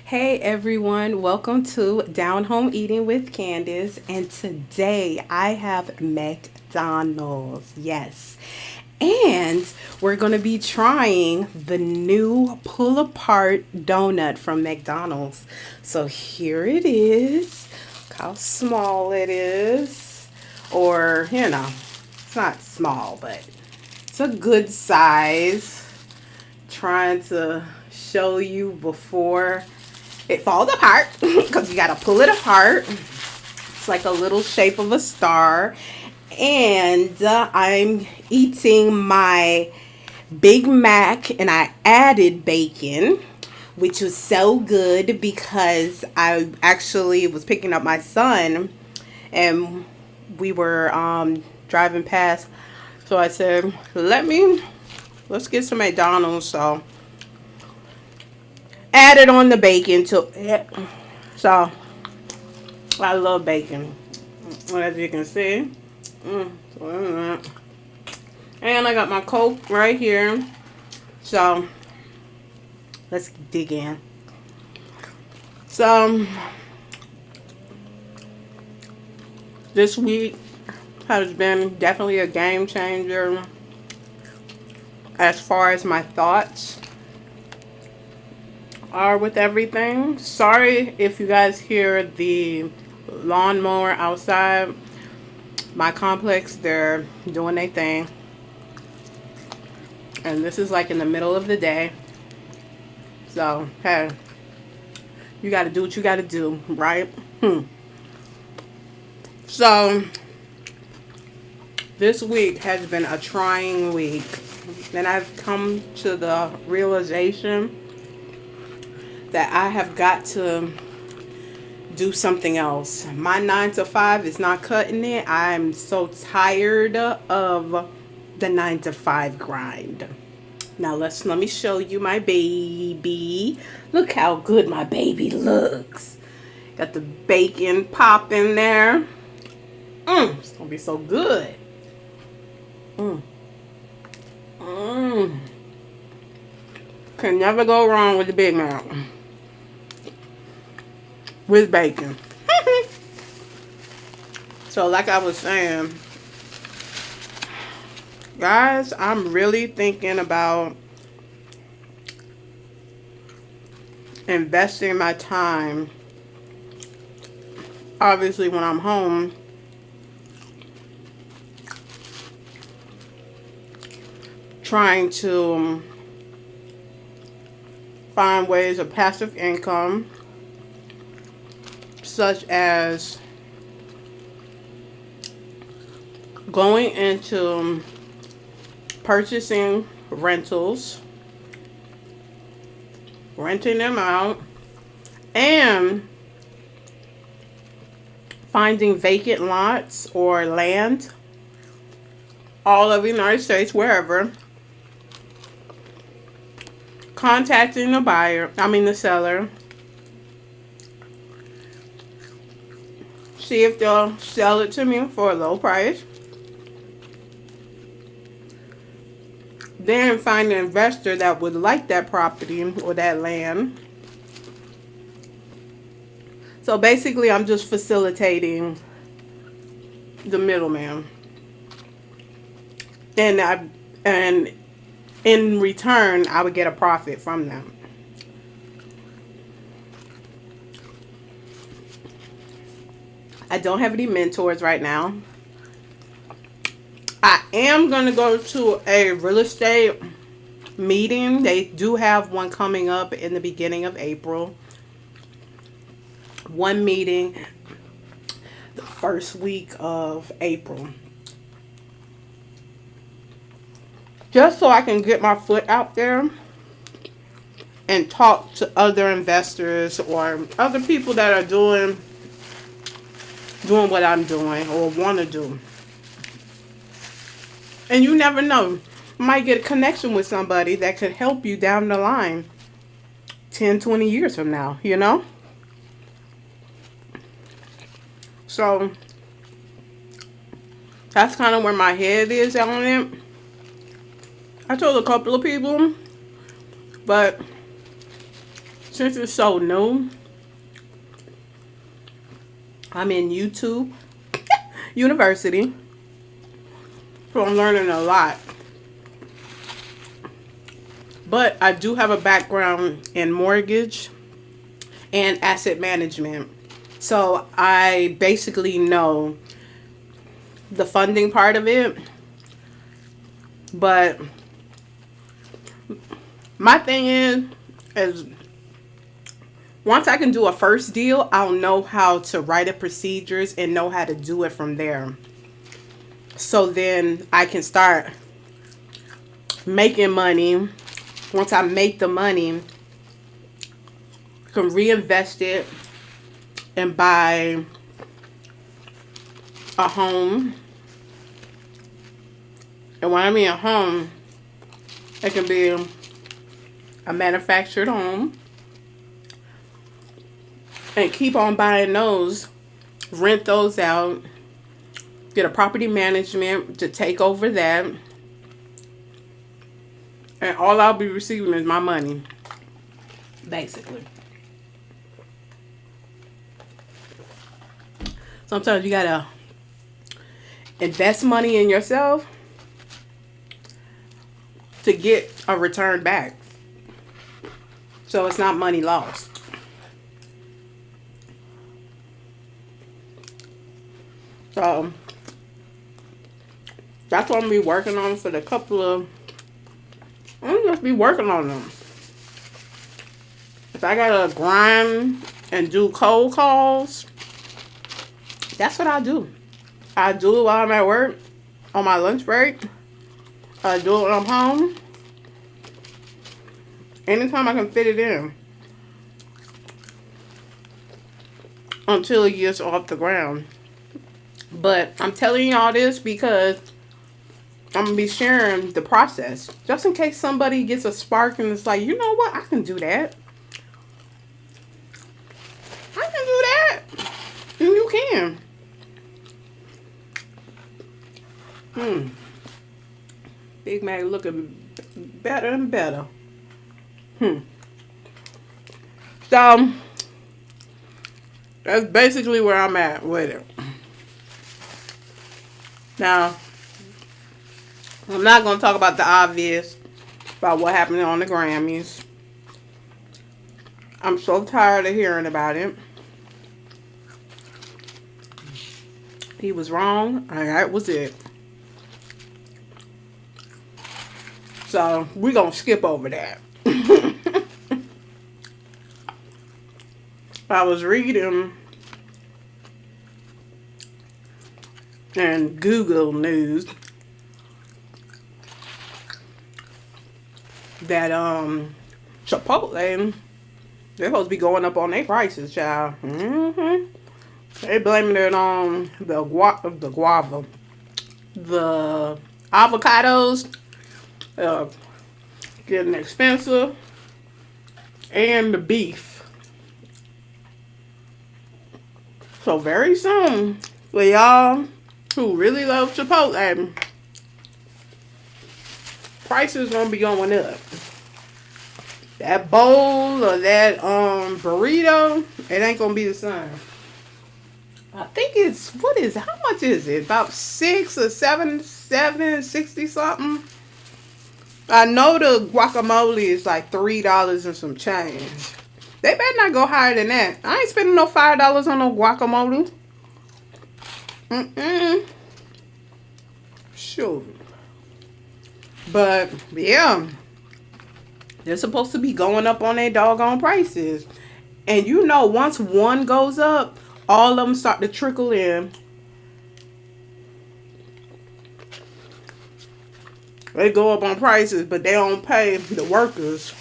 Hey everyone, welcome to Down Home Eating with Candace, and today I have McDonald's. Yes. And we're going to be trying the new pull apart donut from McDonald's. So here it is. Look how small it is. Or, it's not small, but it's a good size. Trying to show you before it falls apart because you got to pull it apart. It's like a little shape of a star. And I'm eating my Big Mac and I added bacon, which was so good because I actually was picking up my son and we were driving past. So I said, let's get some McDonald's. So added on the bacon to it. So I love bacon, as you can see. And I got my Coke right here. So let's dig in. So this week has been definitely a game changer as far as my thoughts are with everything. Sorry if you guys hear the lawnmower outside. My complex, they're doing their thing. And this is like in the middle of the day. So, hey, you gotta do what you gotta do, right? So, this week has been a trying week. And I've come to the realization that I have got to do something else. My 9 to 5 is not cutting it. I'm so tired of the 9 to 5 grind. Now let me show you my baby. Look how good my baby looks. Got the bacon pop in there. It's gonna be so good. Can never go wrong with the Big Mac with bacon. So like I was saying, guys, I'm really thinking about investing my time, obviously when I'm home, trying to find ways of passive income, such as going into purchasing rentals, renting them out, and finding vacant lots or land all over the United States, wherever, contacting the seller, see if they'll sell it to me for a low price. Then find an investor that would like that property or that land. So basically, I'm just facilitating the middleman. And in return, I would get a profit from them. I don't have any mentors right now. I am going to go to a real estate meeting. They do have one coming up in the beginning of April. One meeting the first week of April. Just so I can get my foot out there and talk to other investors or other people that are doing what I'm doing or want to do. And you never know. You might get a connection with somebody that could help you down the line 10, 20 years from now, you know? So, that's kind of where my head is on it. I told a couple of people, but since it's so new, I'm in YouTube University, so I'm learning a lot. But I do have a background in mortgage and asset management. So I basically know the funding part of it. But my thing is once I can do a first deal, I'll know how to write the procedures and know how to do it from there. So then I can start making money. Once I make the money, I can reinvest it and buy a home. And when I mean a home, it can be a manufactured home. And keep on buying those, rent those out, get a property management to take over that. And all I'll be receiving is my money, basically. Sometimes you gotta invest money in yourself to get a return back. So it's not money lost. So that's what I'm gonna be working on for the couple of. I'm just be working on them. If I gotta grind and do cold calls, that's what I do. I do it while I'm at work, on my lunch break. I do it when I'm home. Anytime I can fit it in. Until it gets off the ground. But I'm telling you all this because I'm going to be sharing the process. Just in case somebody gets a spark and it's like, you know what? I can do that. I can do that. And you can. Big Mac looking better and better. So, that's basically where I'm at with it. Now, I'm not going to talk about the obvious, about what happened on the Grammys. I'm so tired of hearing about it. He was wrong, and that was it. So, we're going to skip over that. I was reading and Google News that Chipotle, they're supposed to be going up on their prices, child. They blaming it on the avocados getting expensive, and the beef. So very soon, for y'all who really love Chipotle, prices gonna be going up. That bowl or that burrito, it ain't gonna be the same. I think it's, how much is it? About 6 or 7, 60 something. I know the guacamole is like $3 and some change. They better not go higher than that. I ain't spending no $5 on no guacamole. Sure. But, yeah. They're supposed to be going up on their doggone prices. And you know, once one goes up, all of them start to trickle in. They go up on prices, but they don't pay the workers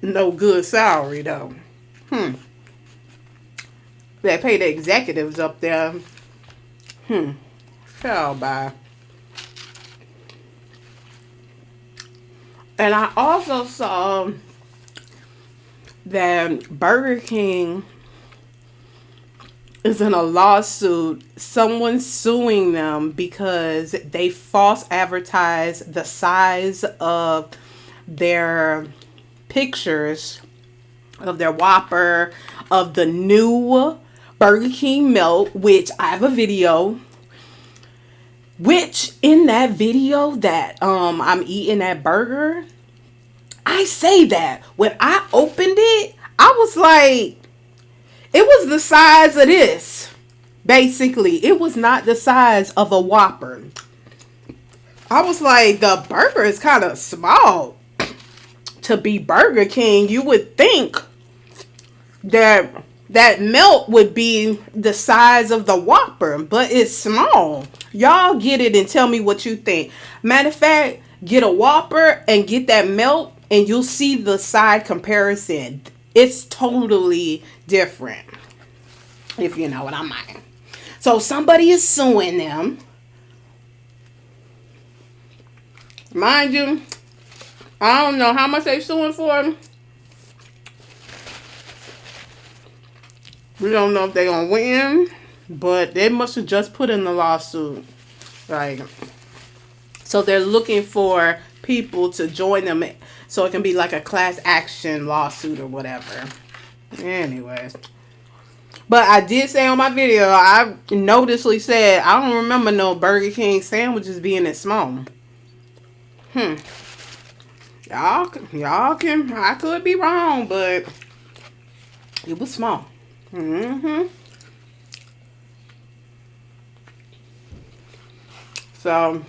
no good salary, though. They pay the executives up there. Hell, bye. And I also saw that Burger King is in a lawsuit. Someone's suing them because they false advertised the size of their pictures of their Whopper, of the new Burger King melt, which I have a video. Which in that video that I'm eating that burger, I say that when I opened it, I was like, it was the size of this. Basically, it was not the size of a Whopper. I was like, the burger is kind of small to be Burger King. You would think that melt would be the size of the Whopper, but it's small. Y'all get it and tell me what you think. Matter of fact, get a Whopper and get that melt and you'll see the side comparison. It's totally different, if you know what I mean. So somebody is suing them. Mind you, I don't know how much they suing for. We don't know if they're going to win, but they must have just put in the lawsuit. Like, so they're looking for people to join them so it can be like a class action lawsuit or whatever. Anyways. But I did say on my video, I noticeably said, I don't remember no Burger King sandwiches being this small. Y'all can, I could be wrong, but it was small. So,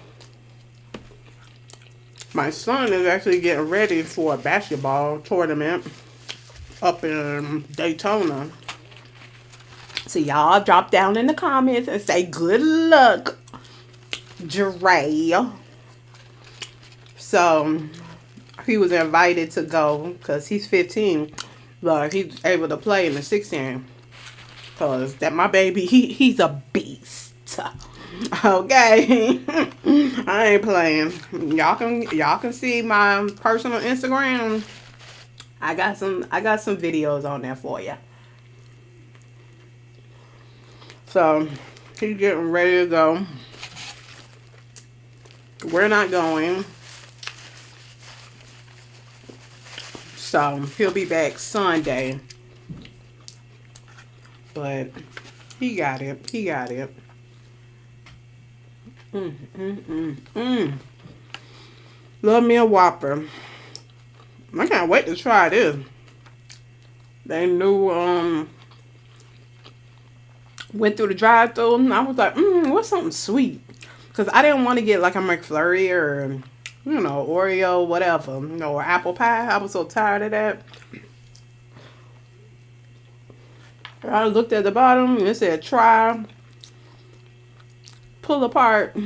my son is actually getting ready for a basketball tournament up in Daytona. So y'all drop down in the comments and say good luck, Dre. So he was invited to go because he's 15, but he's able to play in the 16. Cause that my baby, he's a beast. Okay, I ain't playing. Y'all can see my personal Instagram. I got some videos on there for you. So he's getting ready to go. We're not going. So he'll be back Sunday. But he got it. He got it. Love me a Whopper. I can't wait to try this. They knew went through the drive-thru and I was like, what's something sweet? Because I didn't want to get like a McFlurry or, you know, Oreo, whatever, you know, or apple pie. I was so tired of that. I looked at the bottom and it said try pull apart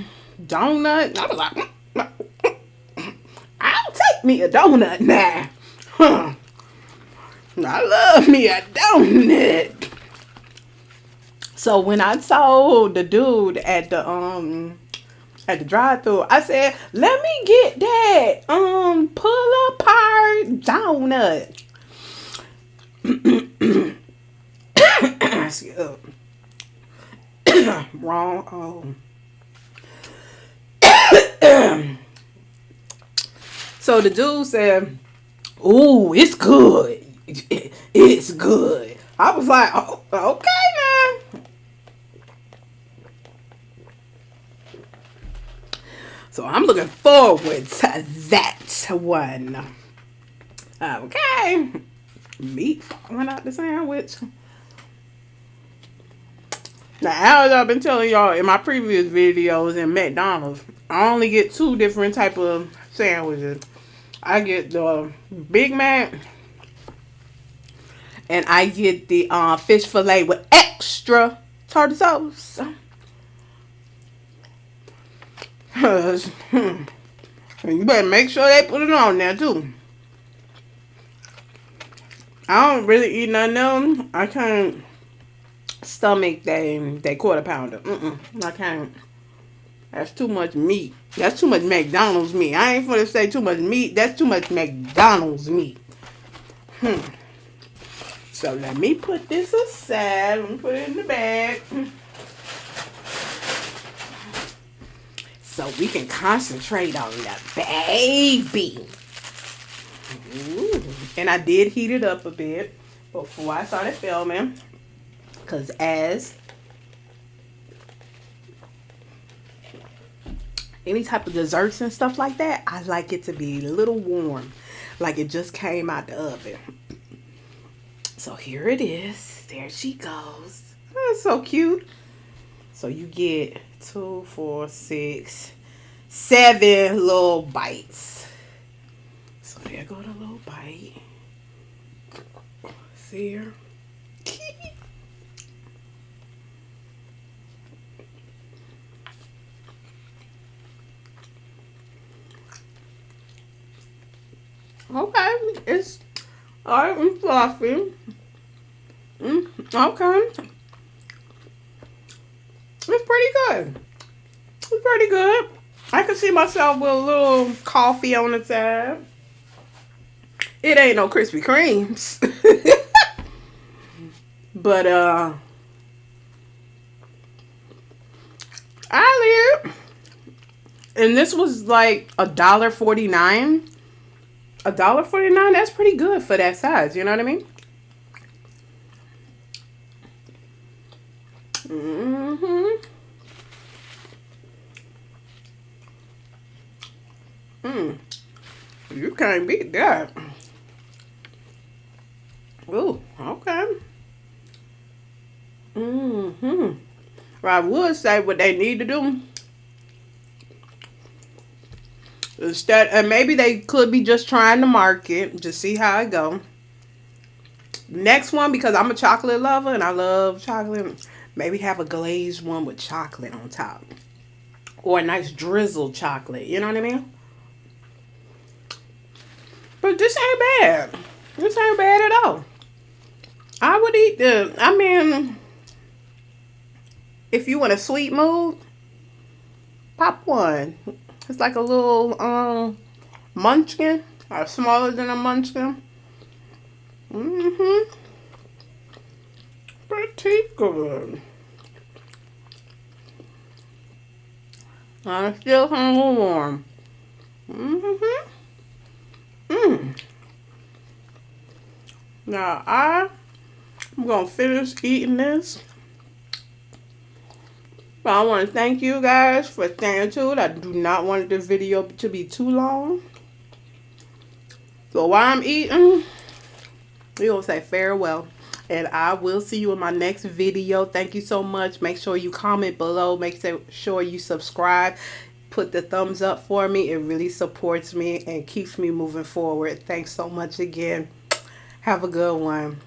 donut. I was like, I'll take me a donut now. I love me a donut. So when I saw the dude at the drive-thru, I said, let me get that pull apart donut. Wrong. So the dude said, ooh, it's good. It's good. I was like, oh, okay now. So I'm looking forward to that one. Okay. Meat falling out the sandwich. Now, as I've been telling y'all in my previous videos in McDonald's, I only get two different type of sandwiches. I get the Big Mac and I get the fish fillet with extra tartar sauce. You better make sure they put it on there too. I don't really eat none of them. I can't stomach they quarter pounder. I can't. That's too much meat. That's too much McDonald's meat. I ain't gonna say too much meat. That's too much McDonald's meat. So let me put this aside. Let me put it in the bag. So we can concentrate on the baby. Ooh. And I did heat it up a bit before I started filming. Because as any type of desserts and stuff like that, I like it to be a little warm. Like it just came out the oven. So here it is. There she goes. That's so cute. So you get 2, 4, 6, 7 little bites. So there go the little bite. See her? Okay, it's alright and fluffy. Okay. It's pretty good. It's pretty good. I can see myself with a little coffee on the side. It ain't no Krispy Kremes. But I live. And this was like $1.49. $1.49, that's pretty good for that size, you know what I mean? You can't beat that. Ooh, okay. Well, I would say what they need to do instead, and maybe they could be just trying to market, just see how it go. Next one, because I'm a chocolate lover and I love chocolate, maybe have a glazed one with chocolate on top. Or a nice drizzled chocolate, you know what I mean? But this ain't bad. This ain't bad at all. I would eat the, I mean, if you in a sweet mood, pop one. It's like a little munchkin, or smaller than a munchkin. Pretty good. I'm still a little warm. Now I'm gonna finish eating this. But I want to thank you guys for staying tuned. I do not want this video to be too long. So while I'm eating, we're going to say farewell. And I will see you in my next video. Thank you so much. Make sure you comment below. Make sure you subscribe. Put the thumbs up for me. It really supports me and keeps me moving forward. Thanks so much again. Have a good one.